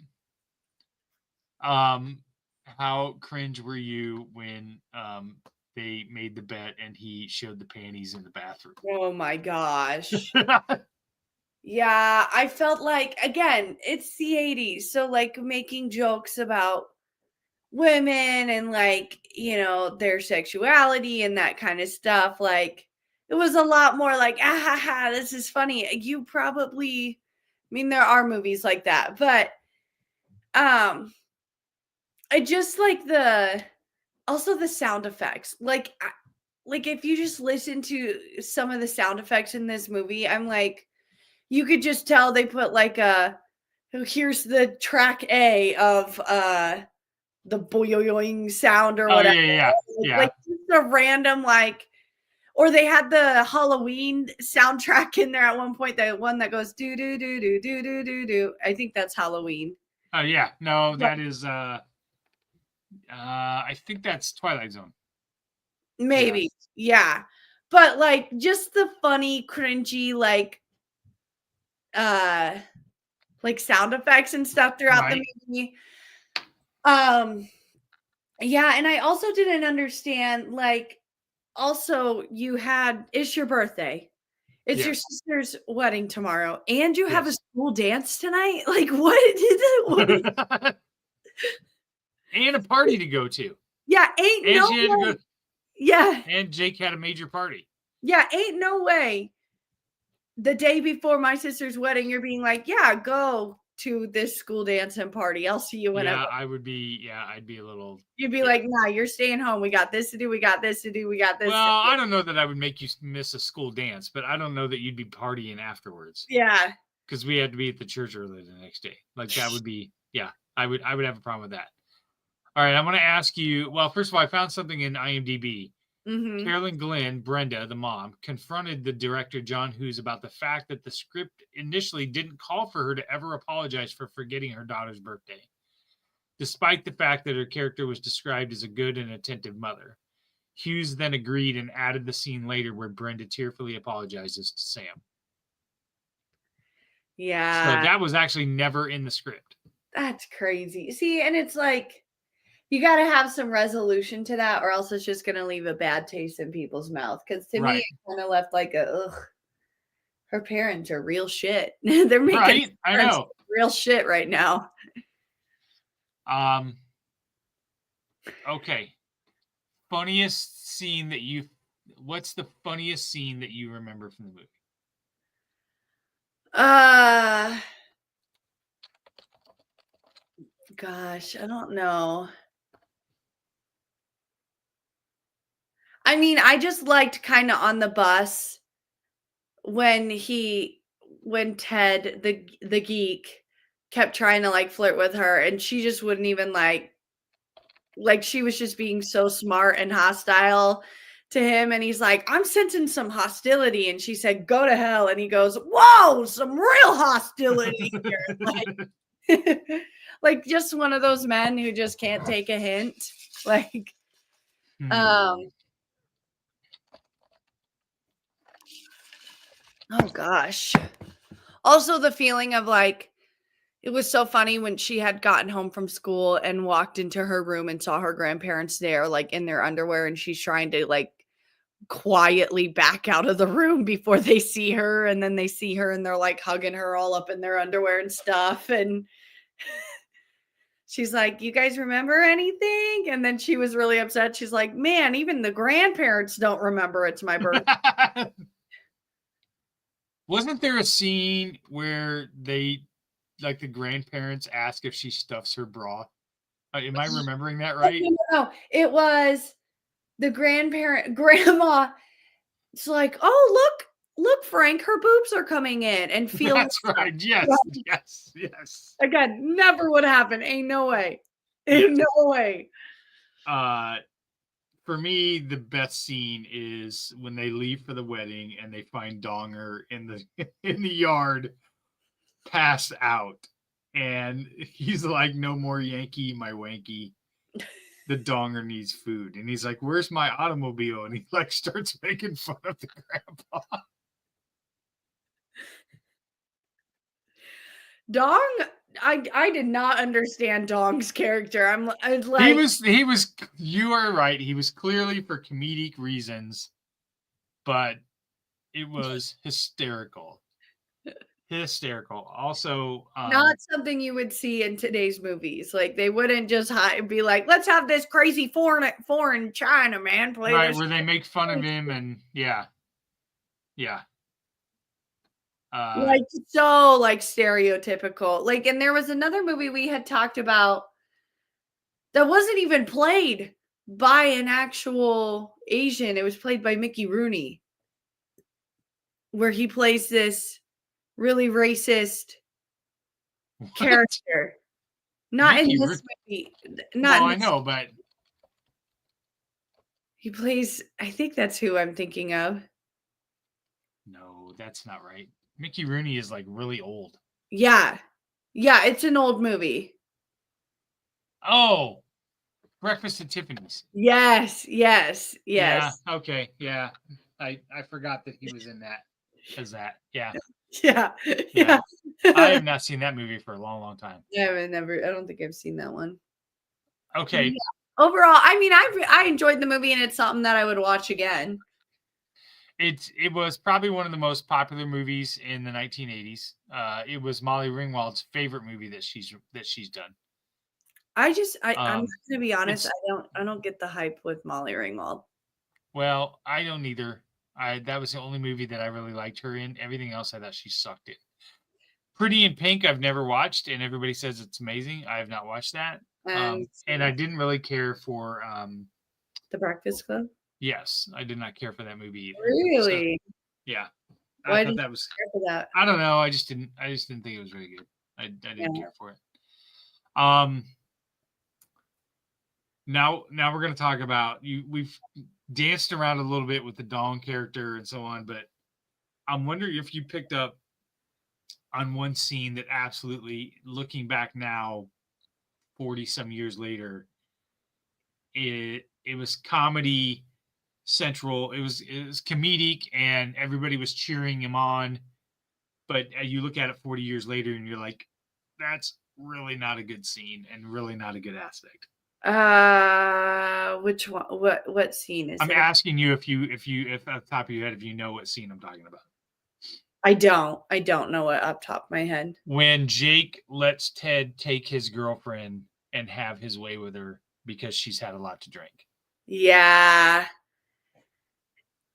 How cringe were you when they made the bet and he showed the panties in the bathroom? Oh my gosh. Yeah, I felt like, again, it's the 80s. So, like, making jokes about women and, like, their sexuality and that kind of stuff. Like, it was a lot more like, ah, ha, ha, this is funny. You probably, I mean, there are movies like that. But I just like also the sound effects. Like, if you just listen to some of the sound effects in this movie, I'm like, you could just tell they put like a here's the track A of the boing sound or Oh whatever. yeah. Like just a random like, or they had the Halloween soundtrack in there at one point. The one that goes do do do do do do do do. I think that's Halloween. Oh yeah. No, that is. I think that's Twilight Zone. Maybe, yeah. But like just the funny, cringy, like sound effects and stuff throughout the movie. Yeah, and I also didn't understand, like, also you had it's your birthday. It's your sister's wedding tomorrow, and you have a school dance tonight. Like, what did it? And a party to go to. Yeah, ain't no way. Yeah. And Jake had a major party. Yeah, ain't no way. The day before my sister's wedding, you're being like, yeah, go to this school dance and party. I'll see you whenever. Yeah, I'd be a little. You'd be like, nah, you're staying home. We got this to do. We got this to do. We got this. Well, I don't know that I would make you miss a school dance, but I don't know that you'd be partying afterwards. Yeah. Because we had to be at the church early the next day. Like that would be, I would have a problem with that. All right, I'm going to ask you. Well, first of all, I found something in IMDb. Mm-hmm. Carolyn Glynn, Brenda, the mom, confronted the director, John Hughes, about the fact that the script initially didn't call for her to ever apologize for forgetting her daughter's birthday, despite the fact that her character was described as a good and attentive mother. Hughes then agreed and added the scene later where Brenda tearfully apologizes to Sam. Yeah. So that was actually never in the script. That's crazy. See, and it's like, you got to have some resolution to that, or else it's just going to leave a bad taste in people's mouth. Because to me, it kind of left like her parents are real shit. They're making I know real shit right now. Okay. Funniest scene that what's the funniest scene that you remember from the movie? Gosh, I don't know. I mean, I just liked kind of on the bus when Ted, the geek, kept trying to like flirt with her, and she just wouldn't even like she was just being so smart and hostile to him. And he's like, I'm sensing some hostility. And she said, go to hell. And he goes, whoa, some real hostility here. Like just one of those men who just can't take a hint. Like, oh gosh. Also the feeling of like, it was so funny when she had gotten home from school and walked into her room and saw her grandparents there, like in their underwear. And she's trying to like quietly back out of the room before they see her. And then they see her and they're like hugging her all up in their underwear and stuff. And she's like, you guys remember anything? And then she was really upset. She's like, man, even the grandparents don't remember it's my birthday. Wasn't there a scene where they, like the grandparents ask if she stuffs her bra? Am I remembering that right? No, it was the grandma. It's like, oh, look, Frank, her boobs are coming in and feel. That's right. Yes. Again, never would happen. Ain't no way. Ain't no way. For me, the best scene is when they leave for the wedding and they find Donger in the yard, passed out, and he's like, no more Yankee, my wanky. The Donger needs food. And he's like, where's my automobile? And he like starts making fun of the grandpa. Dong, I did not understand Dong's character. I'm like, he was you are right. He was clearly for comedic reasons, but it was hysterical. Hysterical. Also, not something you would see in today's movies. Like they wouldn't just be like, let's have this crazy foreign China man play. Right, where they make fun of him and yeah. Like so like stereotypical. Like, and there was another movie we had talked about that wasn't even played by an actual Asian. It was played by Mickey Rooney, where he plays this really racist character. Not in Mickey this Rourke. movie. Not Well, in I this. know, but He plays, I think that's who I'm thinking of. no, that's not right. Mickey Rooney is like really old. Yeah. Yeah, it's an old movie. Oh, Breakfast at Tiffany's. Yes. Yeah. Okay. Yeah. I forgot that he was in that. As that. Yeah. Yeah. Yeah. I I have not seen that movie for a long, long time. haven't I don't think I've seen that one. Okay. Yeah. Overall, I mean, I enjoyed the movie and it's something that I would watch again. It was probably one of the most popular movies in the 1980s. It was Molly Ringwald's favorite movie that she's done. I'm gonna be honest, it's- I don't get the hype with Molly Ringwald. Well, I don't either. That was the only movie that I really liked her in. Everything else I thought she sucked it. Pretty in Pink I've never watched, and everybody says it's amazing. I have not watched that. And I didn't really care for The Breakfast Club. yes, I did not care for that movie either. Really? So, yeah. Why I did thought that was Care for that? I don't know. I just didn't think it was very good. I didn't Yeah. care for it. Now we're gonna talk about we've danced around a little bit with the Dawn character and so on, but I'm wondering if you picked up on one scene that absolutely, looking back now, 40 some years later, it was comedy central. It was comedic and everybody was cheering him on. But you look at it 40 years later and you're like, that's really not a good scene and really not a good aspect. Which one? What scene is I'm it? asking you if at the top of your head, if you know what scene I'm talking about. I don't know what up top of my head. When Jake lets Ted take his girlfriend and have his way with her because she's had a lot to drink. Yeah.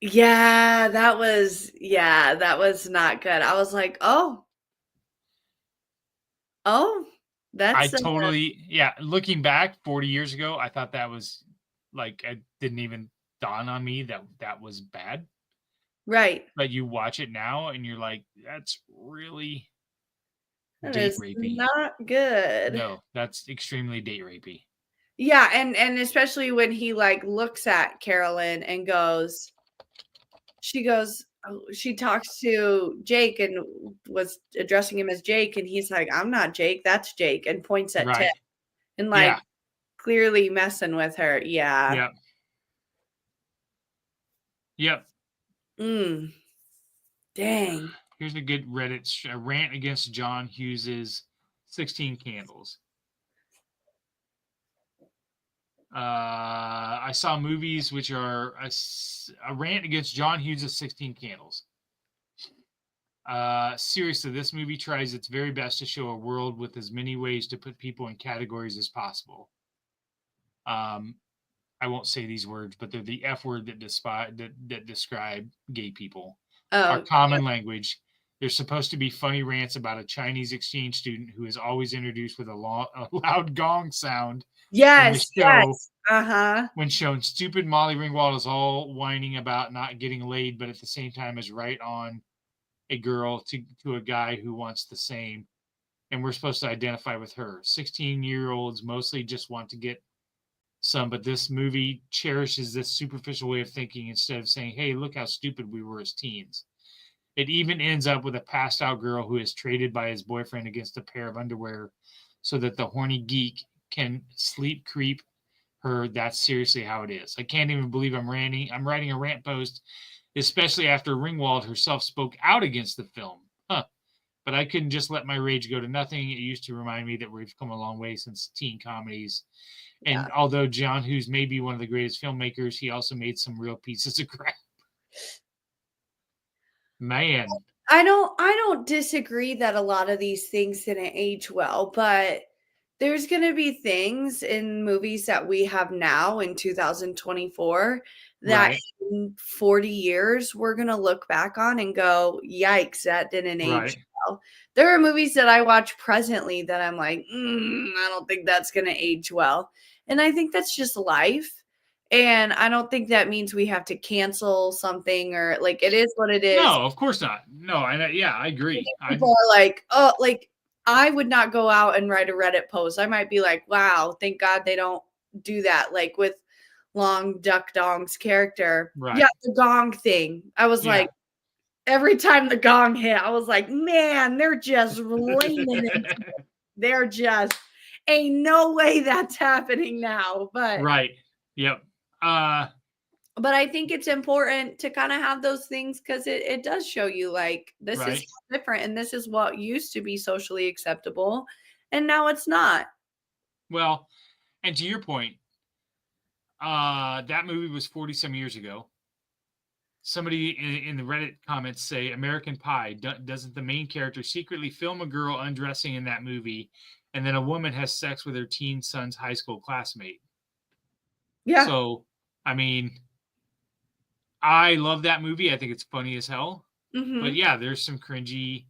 Yeah, that was not good. I was like, oh, that's Looking back 40 years ago, I thought that was like, it didn't even dawn on me that was bad. right. But you watch it now and you're like, that's really That date is rapey. not good. No, that's extremely date rapey. Yeah, and especially when he like looks at Carolyn and she talks to Jake and was addressing him as Jake, and he's like, I'm not Jake, that's Jake, and points at Right. Ted and like Yeah. clearly messing with her. Yeah. Yep. Dang. Here's a good Reddit rant against John Hughes's 16 Candles. I saw movies which are a rant against John Hughes' 16 Candles. Seriously, this movie tries its very best to show a world with as many ways to put people in categories as possible. I won't say these words, but they're the F word that describe gay people. Our common language. There's supposed to be funny rants about a Chinese exchange student who is always introduced with a loud gong sound. Yes. Yes. When shown, stupid Molly Ringwald is all whining about not getting laid, but at the same time is right on a girl to a guy who wants the same. And we're supposed to identify with her. 16-year-olds mostly just want to get some, but this movie cherishes this superficial way of thinking instead of saying, hey, look how stupid we were as teens. It even ends up with a passed out girl who is traded by his boyfriend against a pair of underwear so that the horny geek can sleep creep her. That's seriously how it is. I can't even believe I'm writing a rant post, especially after Ringwald herself spoke out against the film. But I couldn't just let my rage go to nothing. It used to remind me that we've come a long way since teen comedies. And although John Hughes may be one of the greatest filmmakers, he also made some real pieces of crap. Man. I don't disagree that a lot of these things didn't age well, but there's going to be things in movies that we have now in 2024 that in 40 years we're going to look back on and go, yikes, that didn't age well. There are movies that I watch presently that I'm like, I don't think that's going to age well. And I think that's just life. And I don't think that means we have to cancel something or like it is what it is. No, of course not. No, I agree. People are like, oh, like I would not go out and write a Reddit post. I might be like, wow, thank God they don't do that. Like with Long Duck Dong's character. Right. Yeah, the gong thing. I was Yeah. like, every time the gong hit, I was like, man, they're just leaning into it. They're just, ain't no way that's happening now. But Right. Yep. but I think it's important to kind of have those things because it does show you like this Right. is different and this is what used to be socially acceptable and now it's not. Well, and to your point, that movie was 40 some years ago. Somebody in the Reddit comments say American Pie, doesn't the main character secretly film a girl undressing in that movie and then a woman has sex with her teen son's high school classmate? Yeah. So, I mean, I love that movie. I think it's funny as hell. Mhm. But yeah, there's some cringy.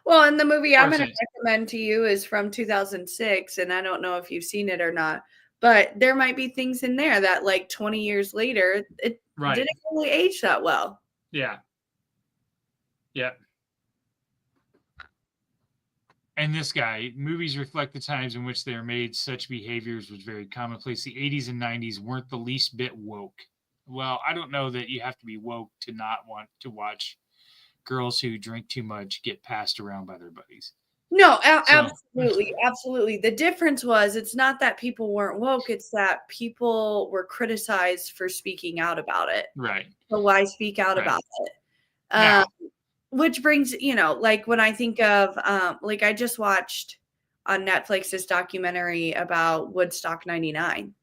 Well, and the movie I'm going to Parsons. recommend to you is from 2006, and I don't know if you've seen it or not, but there might be things in there that like 20 years later, it Right. didn't really age that well. Yeah. Yeah. And this guy, movies reflect the times in which they are made. Such behaviors was very commonplace. The 80s and 90s weren't the least bit woke. Well, I don't know that you have to be woke to not want to watch girls who drink too much get passed around by their buddies. No, So- absolutely. Absolutely. The difference was it's not that people weren't woke, it's that people were criticized for speaking out about it. Right. So why speak out Right. about it? Now- Which brings, like when I think of, like I just watched on Netflix this documentary about Woodstock 99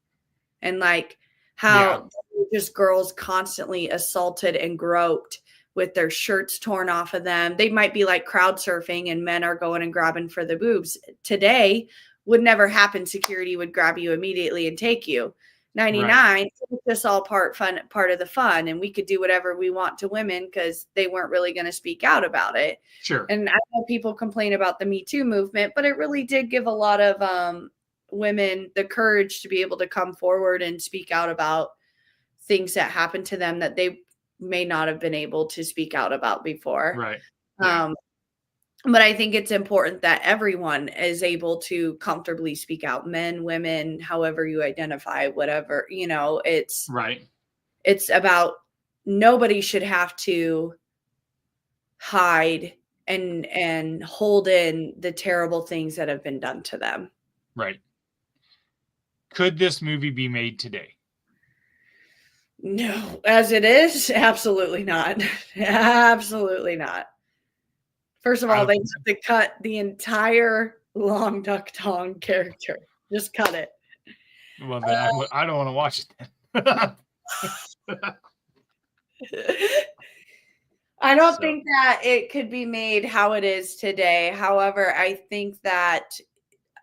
and like how just girls constantly assaulted and groped with their shirts torn off of them. They might be like crowd surfing and men are going and grabbing for the boobs. Today would never happen. Security would grab you immediately and take you. 99, it's just all part of the fun. And we could do whatever we want to women because they weren't really going to speak out about it. Sure. And I know people complain about the Me Too movement, but it really did give a lot of women the courage to be able to come forward and speak out about things that happened to them that they may not have been able to speak out about before. Right. Yeah. But I think it's important that everyone is able to comfortably speak out, men, women, however you identify, whatever, it's Right. it's about nobody should have to hide and hold in the terrible things that have been done to them. Right. Could this movie be made today? No, as it is, absolutely not. Absolutely not. First of I all, don't they think have to cut the entire Long Duck Dong character. Just cut it. Well, then I don't want to watch it then. I don't So- think that it could be made how it is today. However, I think that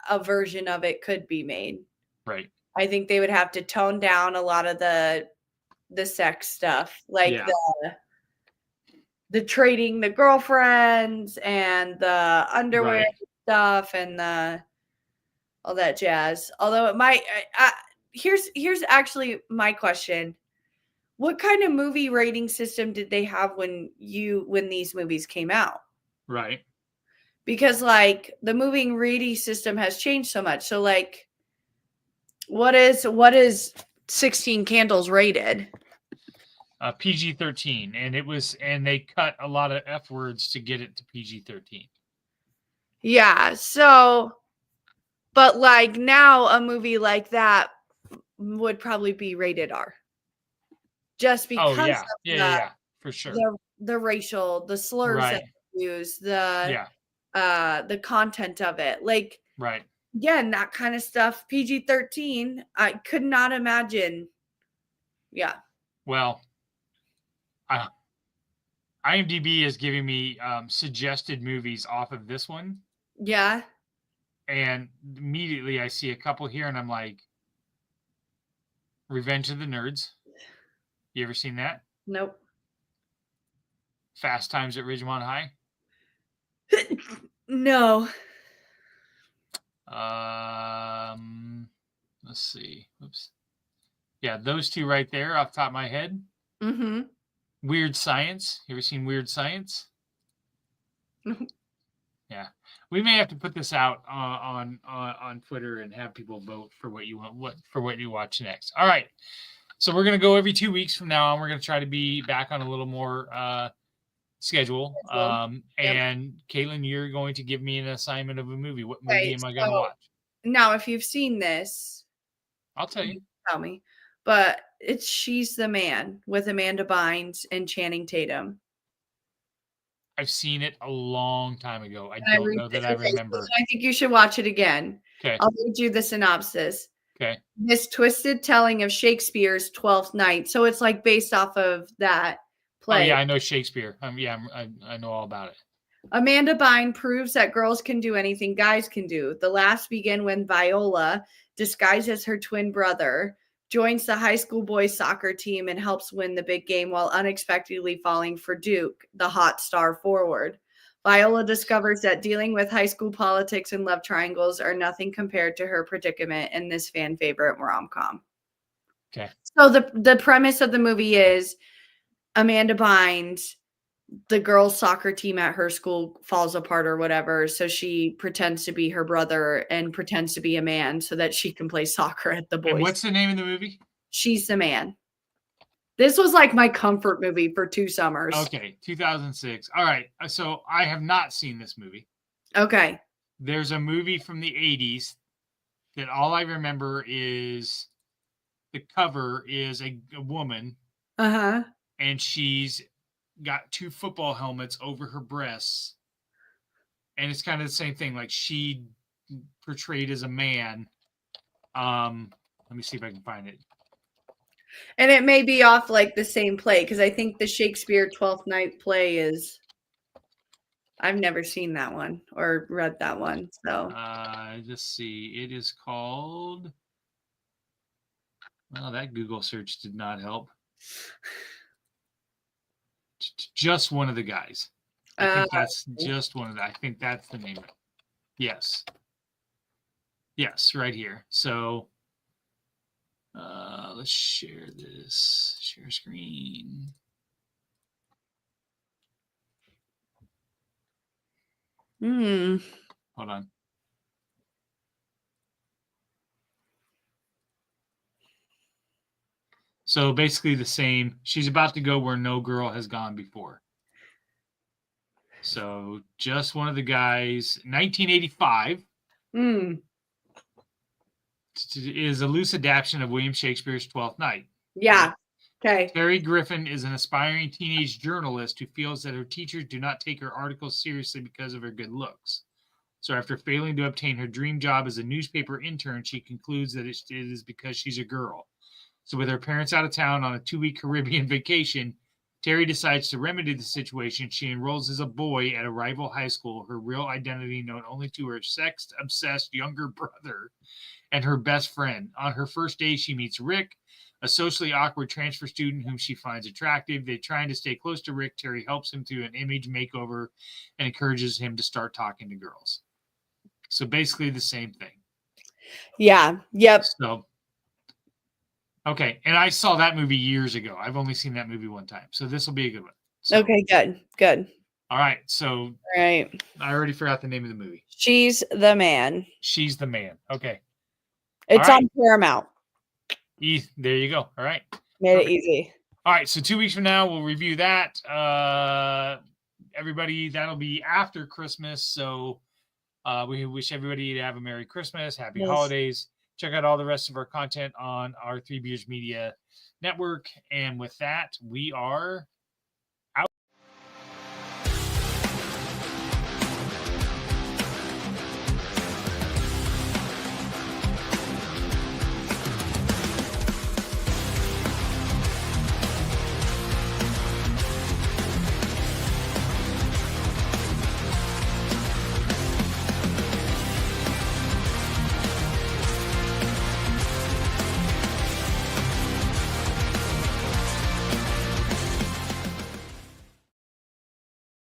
a version of it could be made. Right. I think they would have to tone down a lot of the sex stuff, like Yeah. the trading the girlfriends and the underwear Right. stuff and the all that jazz. Although it might here's actually my question. What kind of movie rating system did they have when these movies came out? Right. Because like the movie rating system has changed so much. So like what is 16 Candles rated? PG-13, and they cut a lot of F words to get it to PG-13. Yeah. So, but like now a movie like that would probably be rated R. Just Oh because yeah, of yeah, for sure. the racial, the slurs that Right. they use, the content of it. Like Right. again, that kind of stuff, PG-13, I could not imagine. Yeah. Well, IMDb is giving me suggested movies off of this one, Yeah. and immediately I see a couple here, and I'm like, Revenge of the Nerds. You ever seen that? Nope. Fast Times at Ridgemont High. No. Let's see. Oops. Yeah, those two right there off the top of my head. Mm-hmm. Weird Science. You ever seen Weird Science? Yeah, we may have to put this out on Twitter and have people vote for what you want, what you watch next. All right, so we're gonna go every 2 weeks from now on. We're gonna try to be back on a little more schedule. And Caitlin, you're going to give me an assignment of a movie. What movie am I gonna watch? Now, if you've seen this, I'll tell you. Tell me. But it's She's the Man with Amanda Bynes and Channing Tatum. I've seen it a long time ago. I don't know that I remember. I think you should watch it again. Okay. I'll read you the synopsis. Okay. This twisted telling of Shakespeare's Twelfth Night. So it's like based off of that play. Oh, yeah, I know Shakespeare. I know all about it. Amanda Bynes proves that girls can do anything guys can do. The laughs begin when Viola, disguised as her twin brother, joins the high school boys soccer team and helps win the big game while unexpectedly falling for Duke, the hot star forward. Viola discovers that dealing with high school politics and love triangles are nothing compared to her predicament in this fan favorite rom-com. Okay. So the premise of the movie is Amanda Bynes, the girls' soccer team at her school falls apart or whatever. So she pretends to be her brother and pretends to be a man so that she can play soccer at the boys. And what's the name of the movie? She's the Man. This was like my comfort movie for 2 summers. Okay, 2006. All right. So I have not seen this movie. Okay. There's a movie from the 80s that all I remember is the cover is a woman. Uh-huh. And she's got 2 football helmets over her breasts, and it's kind of the same thing, like she portrayed as a man. Let me see if I can find it. And it may be off like the same play, because I think the Shakespeare Twelfth Night play is, I've never seen that one or read that one. So let's see, it is called, well, that Google search did not help. Just One of the Guys. I think that's just one of the. I think that's the name of it. Yes. Yes, right here. So let's share this. Share screen. Hold on. So basically the same. She's about to go where no girl has gone before. So Just One of the Guys, 1985. Is a loose adaptation of William Shakespeare's Twelfth Night. Yeah. Okay. Terry Griffin is an aspiring teenage journalist who feels that her teachers do not take her articles seriously because of her good looks. So after failing to obtain her dream job as a newspaper intern, she concludes that it is because she's a girl. So with her parents out of town on a 2-week Caribbean vacation, Terry decides to remedy the situation. She enrolls as a boy at a rival high school, her real identity known only to her sex-obsessed younger brother and her best friend. On her first day, she meets Rick, a socially awkward transfer student whom she finds attractive. They're trying to stay close to Rick. Terry helps him through an image makeover and encourages him to start talking to girls. So basically the same thing. Yeah. Yep. So, okay. And I saw that movie years ago. I've only seen that movie one time. So this will be a good one. So, Okay, good. Good. all right. So All right. I already forgot the name of the movie. She's the Man. She's the Man. Okay. It's All right. on Paramount. There you go. All right. Made Okay. it easy. All right. So 2 weeks from now, we'll review that. Everybody, that'll be after Christmas. So we wish everybody to have a Merry Christmas, Happy Yes. Holidays. Check out all the rest of our content on our 3 Beers Media Network. And with that, we are